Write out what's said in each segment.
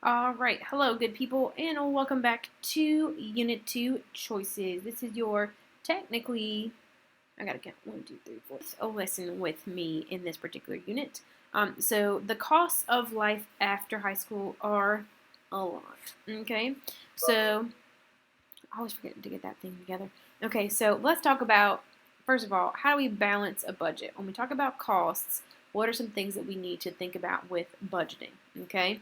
All right, hello, good people, and welcome back to Unit 2 Choices. This is your technically, I gotta count 1, 2, 3, 4, a lesson with me in this particular unit. So the costs of life after high school are a lot. Okay, so I always forget to get that thing together. Okay, so let's talk about first of all, how do we balance a budget? When we talk about costs, what are some things that we need to think about with budgeting? Okay.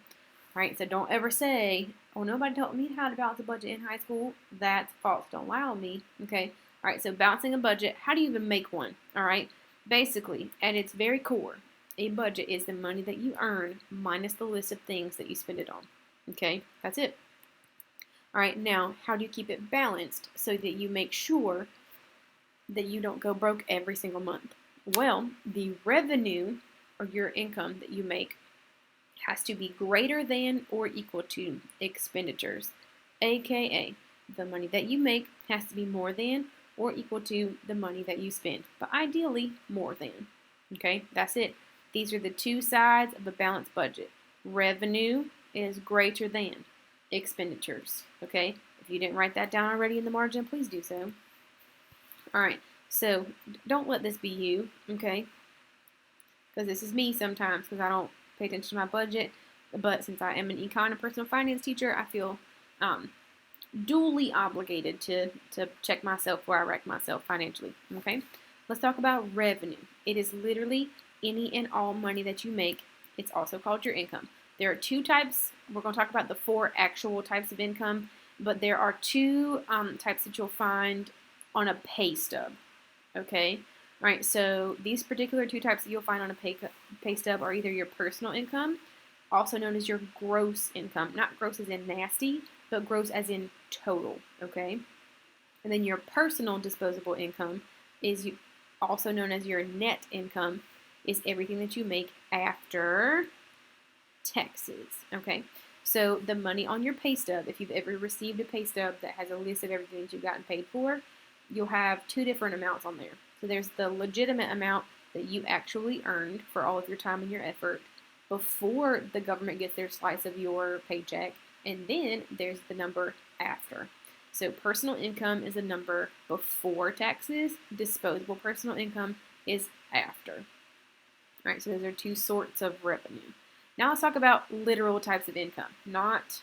Right? So don't ever say, oh, nobody taught me how to balance a budget in high school. That's false. Don't lie on me. Okay? All right, so balancing a budget, how do you even make one? All right? Basically, at its very core, a budget is the money that you earn minus the list of things that you spend it on. Okay? That's it. All right, now, how do you keep it balanced so that you make sure that you don't go broke every single month? Well, the revenue or your income that you make has to be greater than or equal to expenditures, aka the money that you make has to be more than or equal to the money that you spend, but ideally more than. Okay, that's it. These are the two sides of a balanced budget. Revenue is greater than expenditures. Okay, if you didn't write that down already in the margin, please do so. All right, so don't let this be you, okay? Because this is me sometimes because I don't pay attention to my budget. But since I am an econ and personal finance teacher, I feel duly obligated to check myself where I rank myself financially. Okay, let's talk about revenue. It is literally any and all money that you make. It's also called your income. There are two types. We're going to talk about the four actual types of income, but there are two types that you'll find on a pay stub. Okay. All right, so these particular two types that you'll find on a pay stub are either your personal income, also known as your gross income. Not gross as in nasty, but gross as in total, okay? And then your personal disposable income is also known as your net income, is everything that you make after taxes, okay? So the money on your pay stub, if you've ever received a pay stub that has a list of everything that you've gotten paid for, you'll have two different amounts on there. So there's the legitimate amount that you actually earned for all of your time and your effort before the government gets their slice of your paycheck, and then there's the number after. So personal income is a number before taxes, disposable personal income is after. All right, so those are two sorts of revenue. Now let's talk about literal types of income, not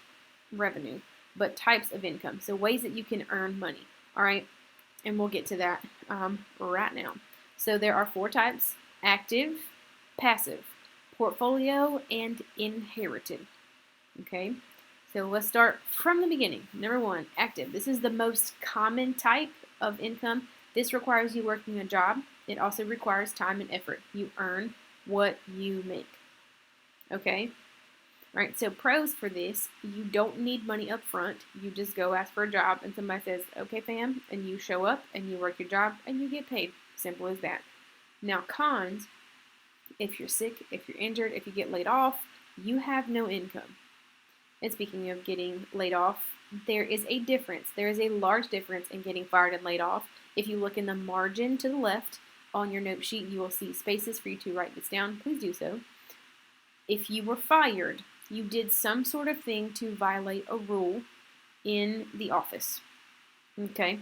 revenue, but types of income. So ways that you can earn money. All right, and we'll get to that right now. So there are four types: active, passive, portfolio, and inherited. Okay, so let's start from the beginning. Number one, active. This is the most common type of income. This requires you working a job. It also requires time and effort. You earn what you make. Okay? All right, so pros for this, you don't need money up front. You just go ask for a job and somebody says, okay, fam, and you show up and you work your job and you get paid. Simple as that. Now, cons, if you're sick, if you're injured, if you get laid off, you have no income. And speaking of getting laid off, there is a difference. There is a large difference in getting fired and laid off. If you look in the margin to the left on your note sheet, you will see spaces for you to write this down. Please do so. If you were fired, you did some sort of thing to violate a rule in the office. Okay?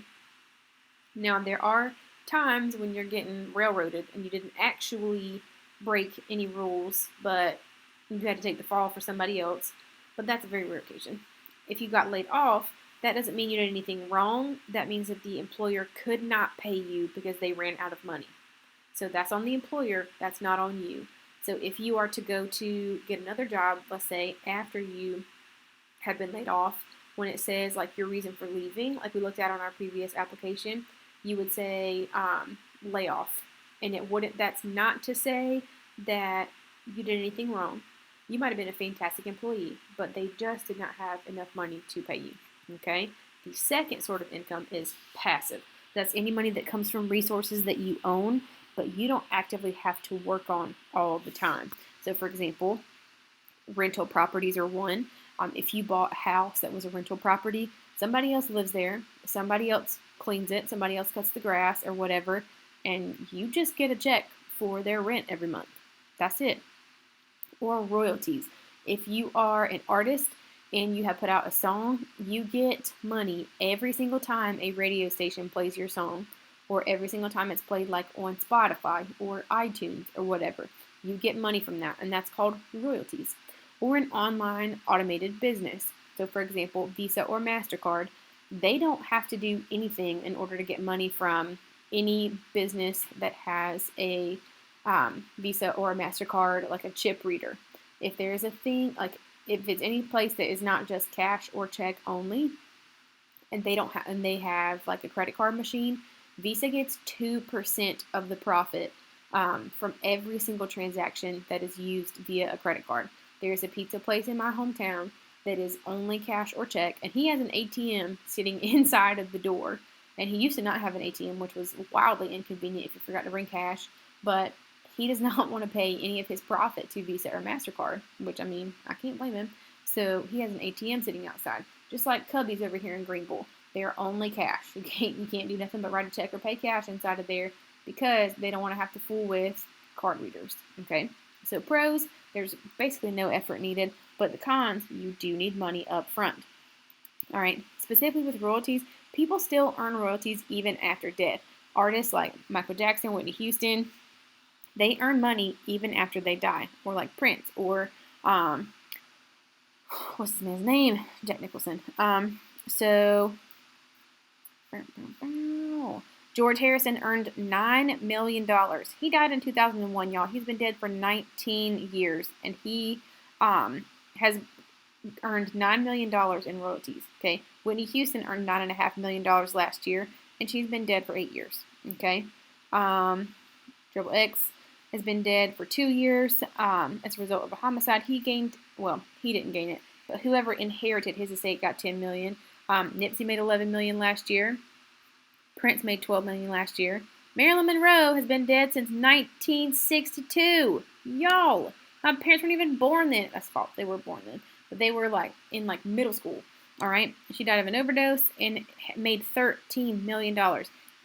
Now, there are times when you're getting railroaded and you didn't actually break any rules, but you had to take the fall for somebody else. But that's a very rare occasion. If you got laid off, that doesn't mean you did anything wrong. That means that the employer could not pay you because they ran out of money. So that's on the employer. That's not on you. So if you are to go to get another job, let's say after you have been laid off, when it says like your reason for leaving, like we looked at on our previous application, you would say layoff. And it wouldn't, that's not to say that you did anything wrong. You might have been a fantastic employee, but they just did not have enough money to pay you. Okay? The second sort of income is passive. That's any money that comes from resources that you own, but you don't actively have to work on all the time. So, for example, rental properties are one. If you bought a house that was a rental property, somebody else lives there, somebody else cleans it, somebody else cuts the grass or whatever, and you just get a check for their rent every month. That's it. Or royalties. If you are an artist and you have put out a song, you get money every single time a radio station plays your song, or every single time it's played like on Spotify or iTunes or whatever. You get money from that, and that's called royalties. Or an online automated business. So, for example, Visa or MasterCard, they don't have to do anything in order to get money from any business that has a Visa or a MasterCard, like a chip reader. If there's a thing, like if it's any place that is not just cash or check only, and they have like a credit card machine, Visa gets 2% of the profit from every single transaction that is used via a credit card. There's a pizza place in my hometown that is only cash or check, and he has an ATM sitting inside of the door. And he used to not have an ATM, which was wildly inconvenient if you forgot to bring cash. But he does not want to pay any of his profit to Visa or MasterCard, which, I mean, I can't blame him. So he has an ATM sitting outside, just like Cubby's over here in Greenville. They are only cash. You can't do nothing but write a check or pay cash inside of there because they don't want to have to fool with card readers. Okay, so pros, there's basically no effort needed, but the cons, you do need money up front. All right, specifically with royalties, people still earn royalties even after death. Artists like Michael Jackson, Whitney Houston, they earn money even after they die, or like Prince, or what's his man's name? Jack Nicholson. So George Harrison earned $9 million. He died in 2001, y'all. He's been dead for 19 years, and he has earned $9 million in royalties. Okay, Whitney Houston earned $9.5 million last year, and she's been dead for 8 years. Okay, Triple X has been dead for 2 years as a result of a homicide. He didn't gain it, but whoever inherited his estate got $10 million. Nipsey made $11 million last year. Prince made $12 million last year. Marilyn Monroe has been dead since 1962. Y'all, my parents weren't even born then. That's false. They were born then, but they were in middle school. All right, she died of an overdose and made $13 million.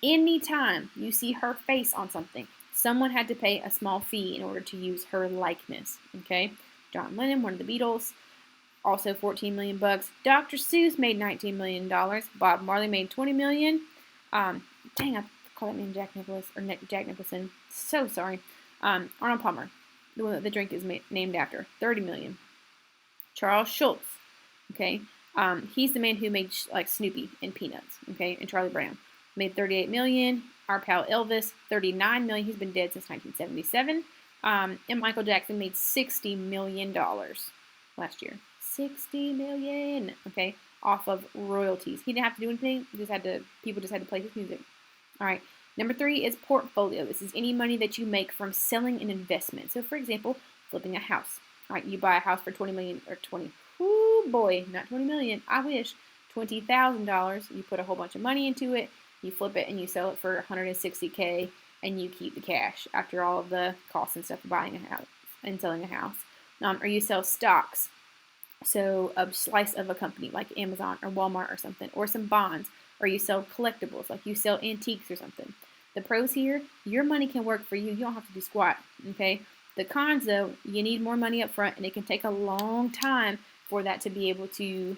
Anytime you see her face on something, someone had to pay a small fee in order to use her likeness. Okay, John Lennon, one of the Beatles, also $14 million bucks. Dr. Seuss made $19 million. Bob Marley made $20 million. Dang, I called that man Jack Nicholson. So sorry. Arnold Palmer, the one that the drink is named after, $30 million. Charles Schultz, okay, he's the man who made Snoopy and Peanuts, okay, and Charlie Brown, made $38 million. Our pal Elvis, $39 million. He's been dead since 1977. And Michael Jackson made $60 million last year. $60 million, okay, off of royalties. He didn't have to do anything. People just had to play his music. All right. Number 3 is portfolio. This is any money that you make from selling an investment. So, for example, flipping a house. All right, you buy a house for $20 million or 20. Ooh boy, not $20 million. I wish. $20,000. You put a whole bunch of money into it. You flip it and you sell it for $160K, and you keep the cash after all of the costs and stuff of buying a house and selling a house. Or you sell stocks. So a slice of a company like Amazon or Walmart or something, or some bonds, or you sell collectibles, like you sell antiques or something. The pros here, your money can work for you. You don't have to do squat, okay? The cons, though, you need more money up front, and it can take a long time for that to be able to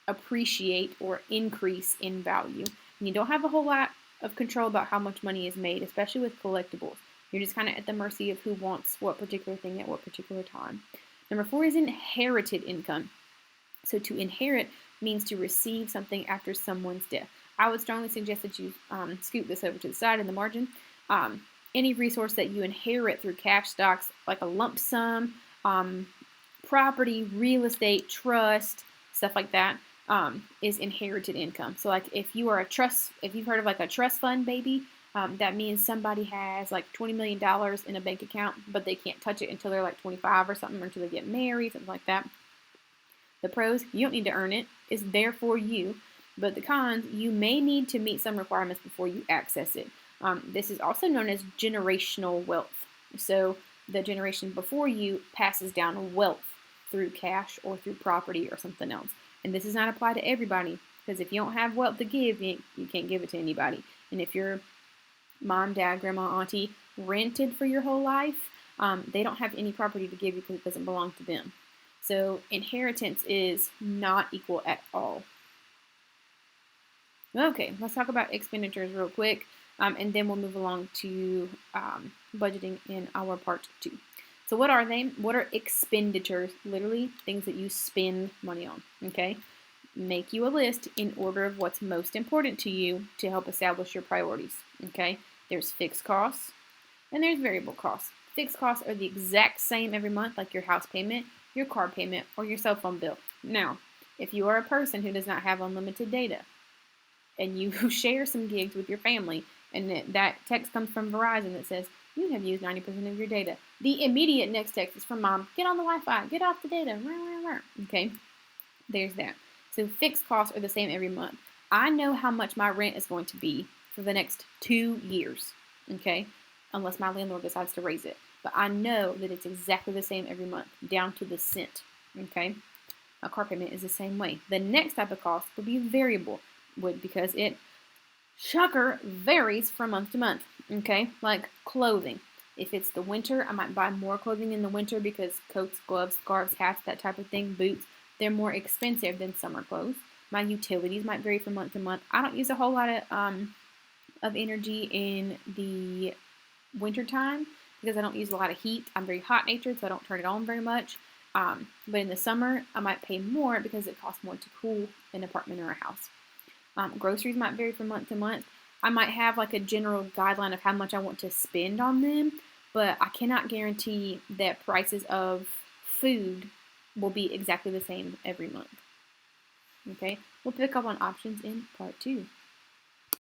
appreciate or increase in value. And you don't have a whole lot of control about how much money is made, especially with collectibles. You're just kind of at the mercy of who wants what particular thing at what particular time. Number 4 is inherited income. So to inherit means to receive something after someone's death. I would strongly suggest that you scoot this over to the side in the margin. Any resource that you inherit through cash, stocks, like a lump sum, property, real estate, trust, stuff like that, is inherited income. So like if you've heard of like a trust fund baby, that means somebody has like $20 million in a bank account, but they can't touch it until they're like 25 or something, or until they get married, something like that. The pros, you don't need to earn it. It's there for you. But the cons, you may need to meet some requirements before you access it. This is also known as generational wealth. So the generation before you passes down wealth through cash or through property or something else. And this does not apply to everybody, because if you don't have wealth to give, you can't give it to anybody. And if your mom, dad, grandma, auntie rented for your whole life, they don't have any property to give you because it doesn't belong to them. So inheritance is not equal at all. Okay, let's talk about expenditures real quick, and then we'll move along to budgeting in our part 2. So what are they? What are expenditures? Literally things that you spend money on, okay? Make you a list in order of what's most important to you to help establish your priorities, okay? There's fixed costs and there's variable costs. Fixed costs are the exact same every month, like your house payment, your car payment, or your cell phone bill. Now, if you are a person who does not have unlimited data, and you share some gigs with your family, and that text comes from Verizon that says, you have used 90% of your data. The immediate next text is from mom, get on the Wi-Fi, get off the data, okay? There's that. So fixed costs are the same every month. I know how much my rent is going to be for the next 2 years, okay? Unless my landlord decides to raise it. But I know that it's exactly the same every month, down to the cent, okay? A car payment is the same way. The next type of cost would be variable, because it, shocker, varies from month to month, okay? Like clothing. If it's the winter, I might buy more clothing in the winter because coats, gloves, scarves, hats, that type of thing, boots, they're more expensive than summer clothes. My utilities might vary from month to month. I don't use a whole lot of energy in the winter time because I don't use a lot of heat. I'm very hot natured, so I don't turn it on very much. But in the summer, I might pay more because it costs more to cool an apartment or a house. Groceries might vary from month to month. I might have like a general guideline of how much I want to spend on them, but I cannot guarantee that prices of food will be exactly the same every month. Okay, we'll pick up on options in part 2.